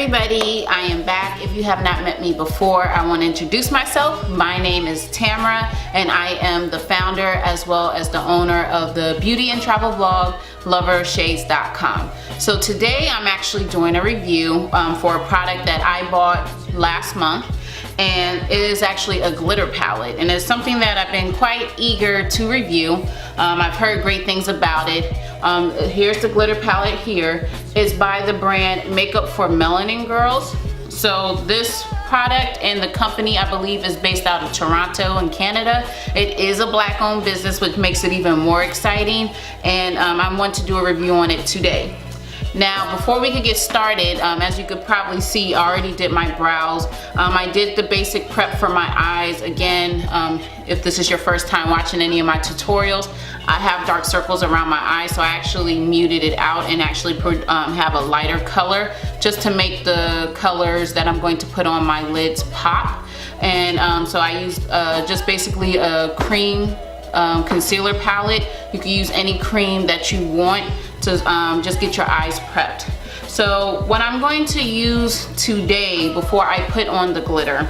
everybody, I am back. If you have not met me before, I want to introduce myself. My name is Tamara and I am the founder as well as the owner of the beauty and travel blog Loverofshades.com. So today I'm actually doing a review for a product that I bought last month, and it is actually a glitter palette, and it's something that I've been quite eager to review. I've heard great things about it. Here's the glitter palette here. It's by the brand Makeup for Melanin Girls. So this product and the company, I believe, is based out of Toronto in Canada. It is a black owned business, which makes it even more exciting, and I want to do a review on it today. Now, before we could get started, as you could probably see, I already did my brows. I did the basic prep for my eyes. Again, if this is your first time watching any of my tutorials, I have dark circles around my eyes, so I actually muted it out and actually have a lighter color just to make the colors that I'm going to put on my lids pop. And so I used just basically a cream concealer palette. You can use any cream that you want to just get your eyes prepped. So what I'm going to use today before I put on the glitter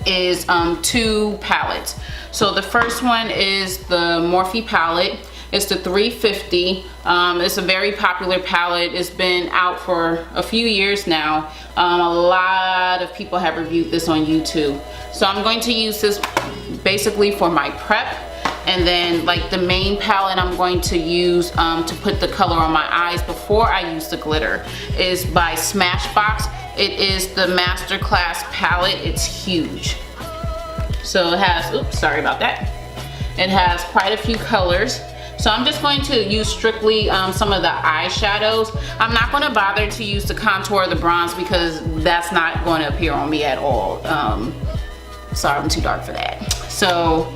is two palettes. So the first one is the Morphe palette. It's the 350. It's a very popular palette. It's been out for a few years now. A lot of people have reviewed this on YouTube. So I'm going to use this basically for my prep. And then like the main palette I'm going to use to put the color on my eyes before I use the glitter is by Smashbox. It is the Masterclass palette. It's huge. So it has, oops, sorry about that. It has quite a few colors. So I'm just going to use strictly some of the eyeshadows. I'm not going to bother to use the contour or the bronze because that's not going to appear on me at all. Sorry, I'm too dark for that. So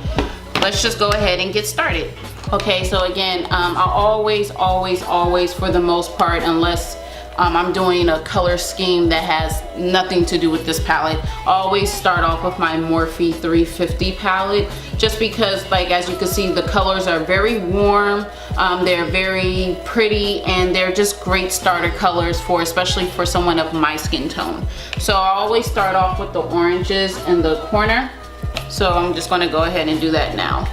let's just go ahead and get started. Okay, so again, I always, for the most part, unless I'm doing a color scheme that has nothing to do with this palette, I always start off with my Morphe 350 palette, just because, like, as you can see, the colors are very warm, they're very pretty, and they're just great starter colors for, especially for someone of my skin tone. So I always start off with the oranges in the corner. So I'm just going to go ahead and do that now.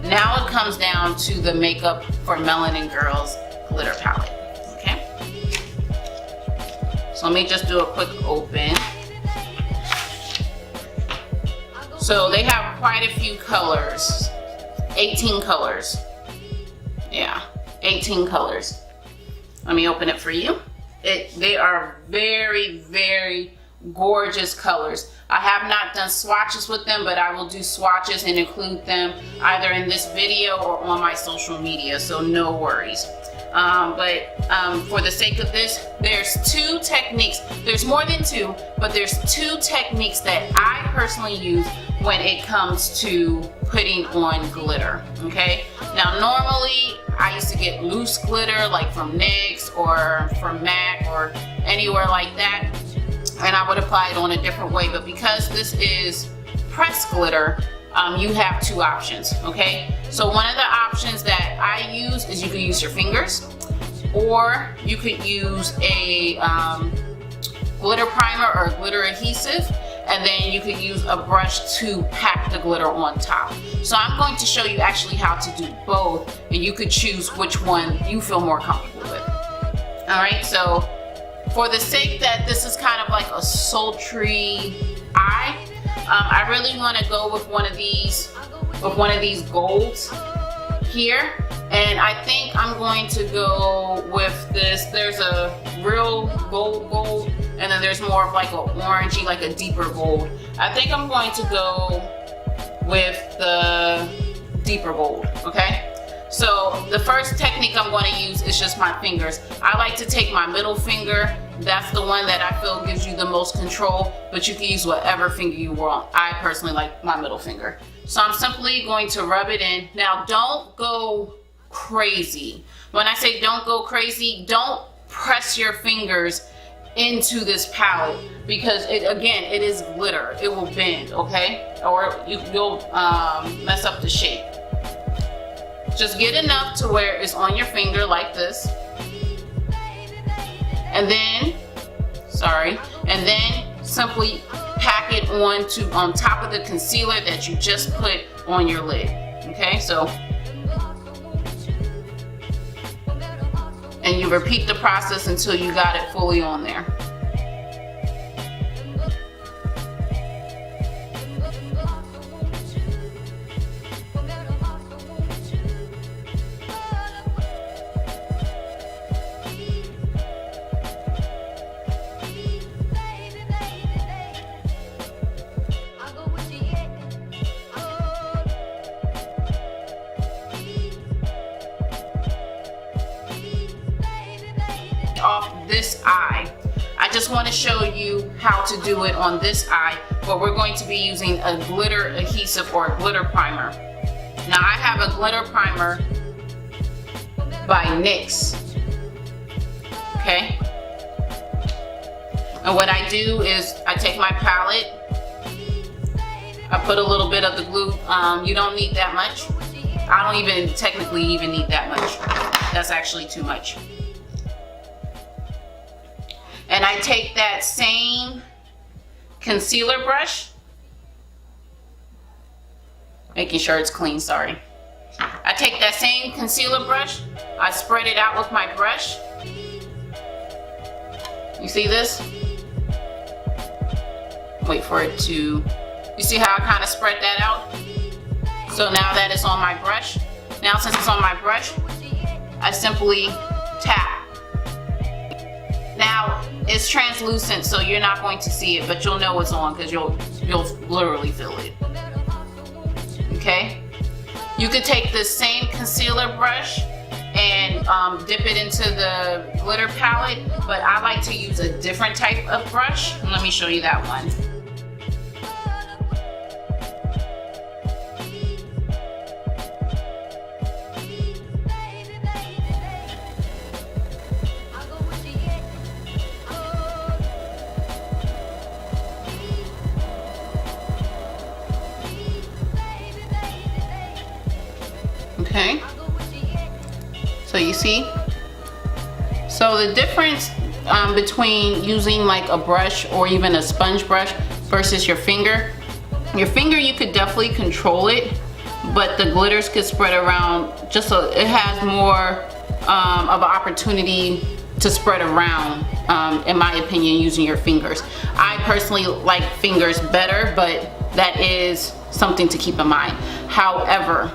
Now it comes down to the Makeup for Melanin Girls glitter palette, okay? So let me just do a quick open. So they have quite a few colors, 18 colors. Yeah, 18 colors. Let me open it for you. They are very, very gorgeous colors. I have not done swatches with them, but I will do swatches and include them either in this video or on my social media, so no worries. For the sake of this, there's two techniques. There's more than two, but there's two techniques that I personally use when it comes to putting on glitter, okay? Now normally I used to get loose glitter like from NYX or from MAC or anywhere like that, and I would apply it on a different way, but because this is pressed glitter, you have two options, okay? So one of the options that I use is you can use your fingers, or you could use a glitter primer or glitter adhesive, and then you could use a brush to pack the glitter on top. So I'm going to show you actually how to do both, and you could choose which one you feel more comfortable with. All right, so for the sake that this is kind of like a sultry eye, I really want to go with one of these golds here, and I think I'm going to go with this. There's a real gold, and then there's more of like a orangey, like a deeper gold. I think I'm going to go with the deeper gold, okay? So the first technique I'm going to use is just my fingers. I like to take my middle finger. That's the one that I feel gives you the most control, but you can use whatever finger you want. I personally like my middle finger. So I'm simply going to rub it in. Now don't go crazy. When I say don't go crazy, don't press your fingers into this palette, because it is glitter. It will bend, okay? Or you'll mess up the shape. Just get enough to where it's on your finger like this. And then simply pack it on top of the concealer that you just put on your lid. Okay, so, and you repeat the process until you got it fully on there. Off this eye, I just want to show you how to do it on this eye, but we're going to be using a glitter adhesive or a glitter primer. Now I have a glitter primer by NYX, okay? And what I do is I take my palette, I put a little bit of the glue. You don't need that much. I don't even technically need that much. That's actually too much. And I take that same concealer brush, making sure it's clean, sorry. I take that same concealer brush, I spread it out with my brush, You see this? Wait for it to, you see how I kind of spread that out? So now that it's on my brush, now since it's on my brush, I simply tap. Now it's translucent, so you're not going to see it, but you'll know it's on because you'll literally feel it. Okay? You could take the same concealer brush and dip it into the glitter palette, but I like to use a different type of brush. Let me show you that one. Okay, so you see, so the difference between using like a brush or even a sponge brush versus your finger you could definitely control it, but the glitters could spread around just so it has more of an opportunity to spread around, in my opinion, using your fingers. I personally like fingers better, but that is something to keep in mind. However,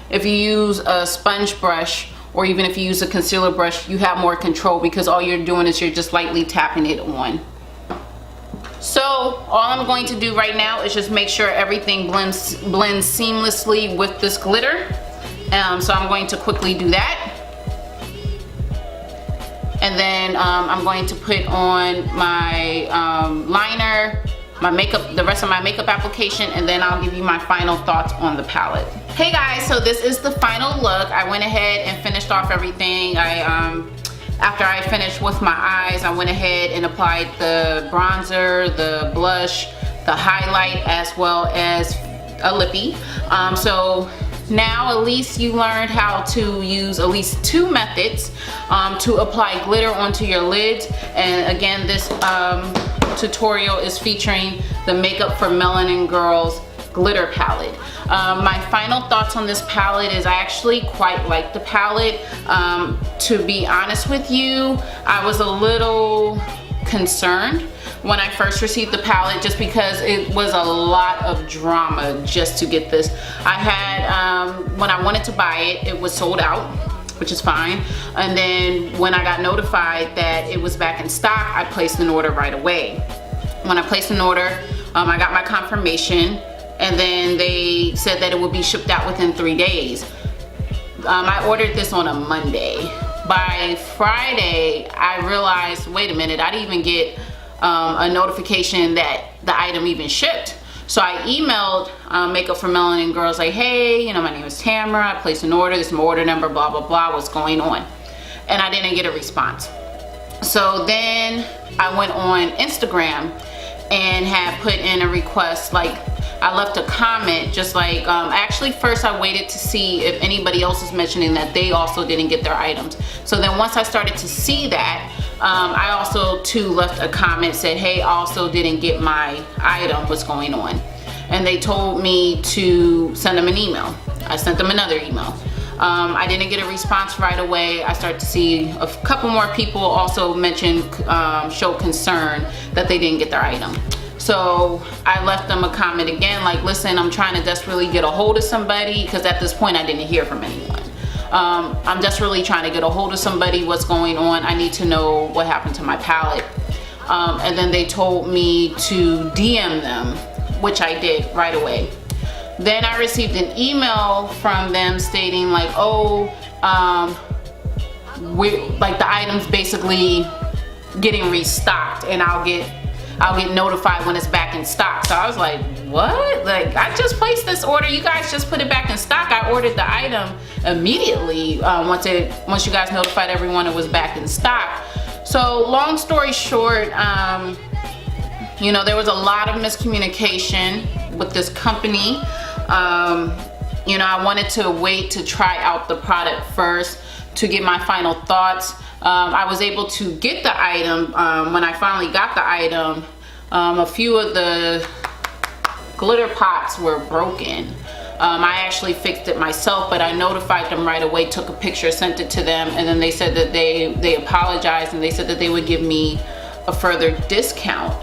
if you use a sponge brush or even if you use a concealer brush, you have more control because all you're doing is you're just lightly tapping it on. So all I'm going to do right now is just make sure everything blends seamlessly with this glitter. So I'm going to quickly do that. And then I'm going to put on my liner, my makeup, the rest of my makeup application, and then I'll give you my final thoughts on the palette. Hey guys, so this is the final look. I went ahead and finished off everything. After I finished with my eyes, I went ahead and applied the bronzer, the blush, the highlight, as well as a lippy. So now at least you learned how to use at least 2 methods to apply glitter onto your lids. And again, this tutorial is featuring the Makeup for Melanin Girls glitter palette. My final thoughts on this palette is I actually quite like the palette. To be honest with you, I was a little concerned when I first received the palette just because it was a lot of drama just to get this. I had, when I wanted to buy it, it was sold out, which is fine. And then when I got notified that it was back in stock, I placed an order right away. When I placed an order, I got my confirmation, and then they said that it would be shipped out within 3 days. I ordered this on a Monday. By Friday, I realized, wait a minute, I didn't even get a notification that the item even shipped. So I emailed Makeup for Melanin Girls like, hey, you know, my name is Tamara, I placed an order, this is my order number, blah, blah, blah, what's going on? And I didn't get a response. So then I went on Instagram and had put in a request, like I left a comment, just like, actually first I waited to see if anybody else is mentioning that they also didn't get their items. So then once I started to see that, I also too left a comment, said, hey, I also didn't get my item, what's going on? And they told me to send them an email. I sent them another email. I didn't get a response right away. I started to see a couple more people also mention, show concern that they didn't get their item. So I left them a comment again, like, listen, I'm trying to desperately get a hold of somebody, because at this point I didn't hear from anyone. I'm desperately trying to get a hold of somebody, what's going on, I need to know what happened to my palette. And then they told me to DM them, which I did right away. Then I received an email from them stating like, oh, like the item's basically getting restocked, and I'll get notified when it's back in stock. So I was like, what? Like, I just placed this order, you guys just put it back in stock. I ordered the item immediately once you guys notified everyone it was back in stock. So long story short, you know, there was a lot of miscommunication with this company. You know, I wanted to wait to try out the product first to get my final thoughts. I was able to get the item. When I finally got the item, a few of the glitter pots were broken. I actually fixed it myself, but I notified them right away, took a picture, sent it to them, and then they said that they apologized, and they said that they would give me a further discount,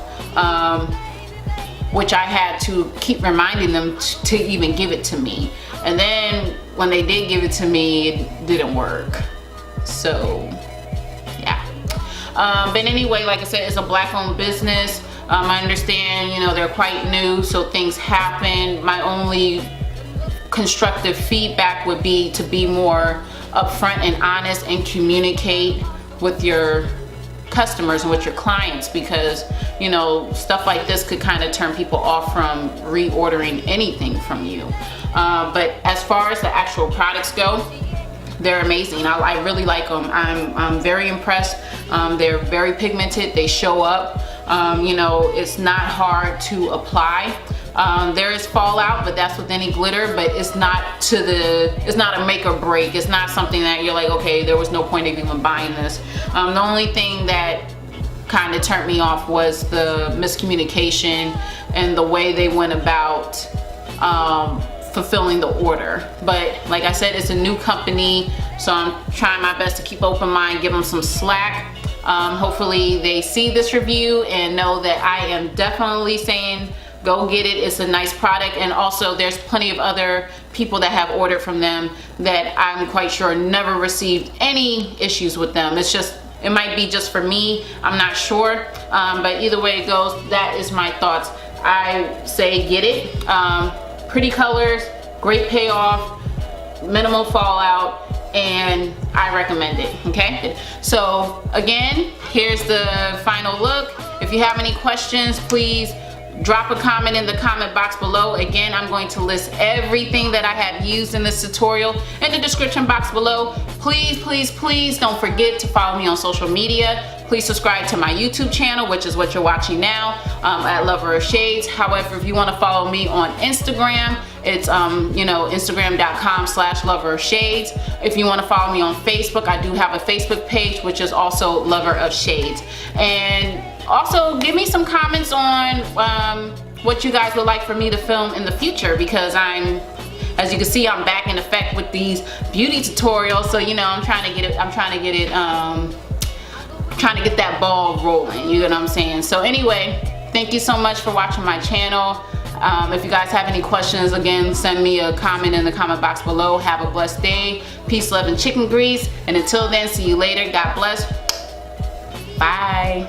which I had to keep reminding them to even give it to me. And then when they did give it to me, it didn't work. So yeah. But anyway, like I said, it's a Black-owned business. I understand, you know, they're quite new, so things happen. My only constructive feedback would be to be more upfront and honest and communicate with your customers and with your clients, because, you know, stuff like this could kind of turn people off from reordering anything from you. But as far as the actual products go, they're amazing. I really like them. I'm very impressed. They're very pigmented. They show up. You know, it's not hard to apply. There is fallout, but that's with any glitter, but it's not it's not a make or break. It's not something that you're like, okay, there was no point of even buying this. The only thing that kind of turned me off was the miscommunication and the way they went about fulfilling the order. But like I said, it's a new company, so I'm trying my best to keep open mind, give them some slack. Hopefully they see this review and know that I am definitely saying go get it. It's a nice product, and also there's plenty of other people that have ordered from them that I'm quite sure never received any issues with them. It's just, it might be just for me, I'm not sure, but either way it goes, that is my thoughts. I say get it. Pretty colors, great payoff, minimal fallout, and I recommend it. Okay, so again, here's the final look. If you have any questions, please drop a comment in the comment box below. Again, I'm going to list everything that I have used in this tutorial in the description box below. Please don't forget to follow me on social media. Please subscribe to my YouTube channel, which is what you're watching now, at Loverofshades. However, if you want to follow me on Instagram, it's you know, instagram.com/Loverofshades. If you want to follow me on Facebook, I do have a Facebook page, which is also Loverofshades. And also give me some comments on what you guys would like for me to film in the future, because as you can see, I'm back in effect with these beauty tutorials. So, you know, I'm trying to get that ball rolling, you know what I'm saying? So anyway, thank you so much for watching my channel. If you guys have any questions, again, send me a comment in the comment box below. Have a blessed day. Peace, love, and chicken grease. And until then, see you later. God bless. Bye.